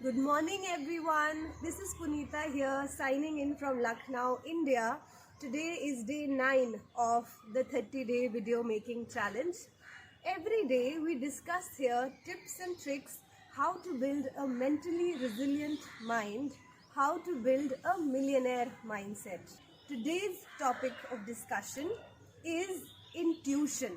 Good morning everyone. This is Punita here signing in from Lucknow, India. Today is day 9 of the 30-day video making challenge. Every day we discuss here tips and tricks how to build a mentally resilient mind, how to build a millionaire mindset. Today's topic of discussion is intuition.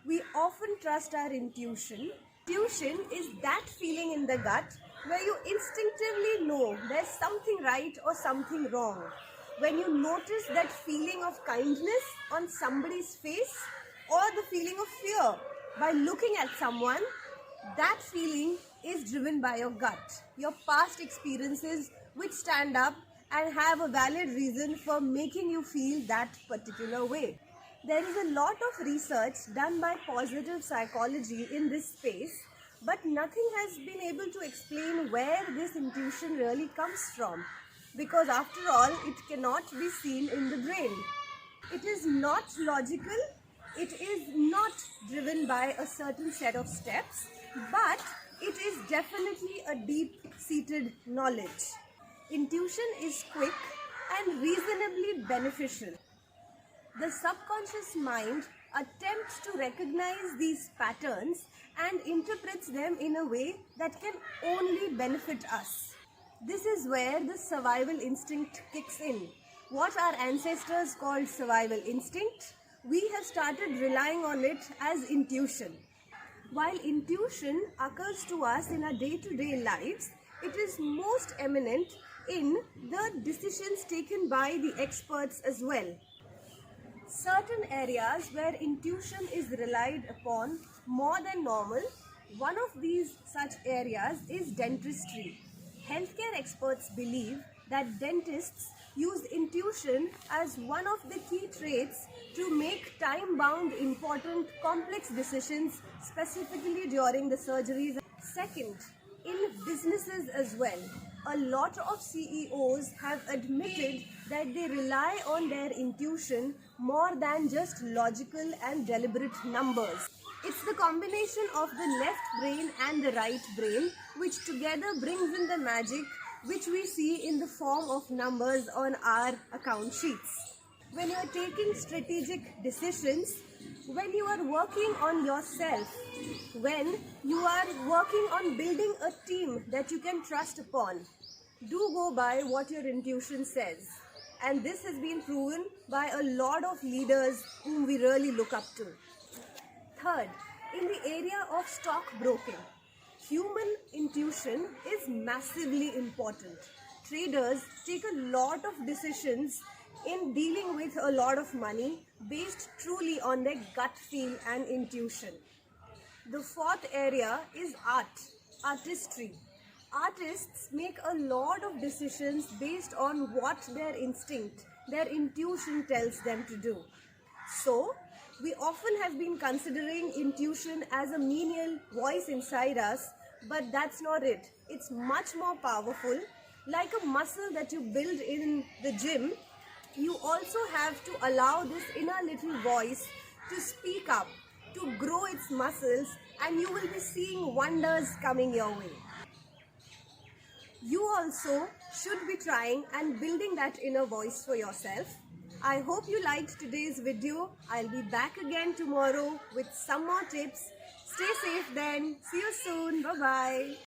We often trust our intuition. Intuition is that feeling in the gut where you instinctively know there's something right or something wrong. When you notice that feeling of kindness on somebody's face or the feeling of fear by looking at someone, that feeling is driven by your gut, your past experiences which stand up and have a valid reason for making you feel that particular way. There is a lot of research done by positive psychology in this space, but nothing has been able to explain where this intuition really comes from, because after all, it cannot be seen in the brain. It is not logical, it is not driven by a certain set of steps, but it is definitely a deep-seated knowledge. Intuition is quick and reasonably beneficial. The subconscious mind attempts to recognize these patterns and interprets them in a way that can only benefit us. This is where the survival instinct kicks in. What our ancestors called survival instinct, we have started relying on it as intuition. While intuition occurs to us in our day-to-day lives, it is most eminent in the decisions taken by the experts as well. Certain areas where intuition is relied upon more than normal, one of these such areas is dentistry. Healthcare experts believe that dentists use intuition as one of the key traits to make time-bound, important, complex decisions, specifically during the surgeries. Second, in businesses as well, a lot of CEOs have admitted that they rely on their intuition more than just logical and deliberate numbers. It's the combination of the left brain and the right brain which together brings in the magic which we see in the form of numbers on our account sheets. When you are taking strategic decisions, when you are working on yourself, when you are working on building a team that you can trust upon, do go by what your intuition says. And this has been proven by a lot of leaders whom we really look up to. Third, in the area of stockbroking, human intuition is massively important. Traders take a lot of decisions in dealing with a lot of money based truly on their gut feel and intuition. The fourth area is art, artistry. Artists make a lot of decisions based on what their instinct, their intuition tells them to do. So, we often have been considering intuition as a menial voice inside us, but that's not it. It's much more powerful. Like a muscle that you build in the gym, you also have to allow this inner little voice to speak up, to grow its muscles, and you will be seeing wonders coming your way. You also should be trying and building that inner voice for yourself. I hope you liked today's video. I'll be back again tomorrow with some more tips. Stay safe then. See you soon. Bye-bye.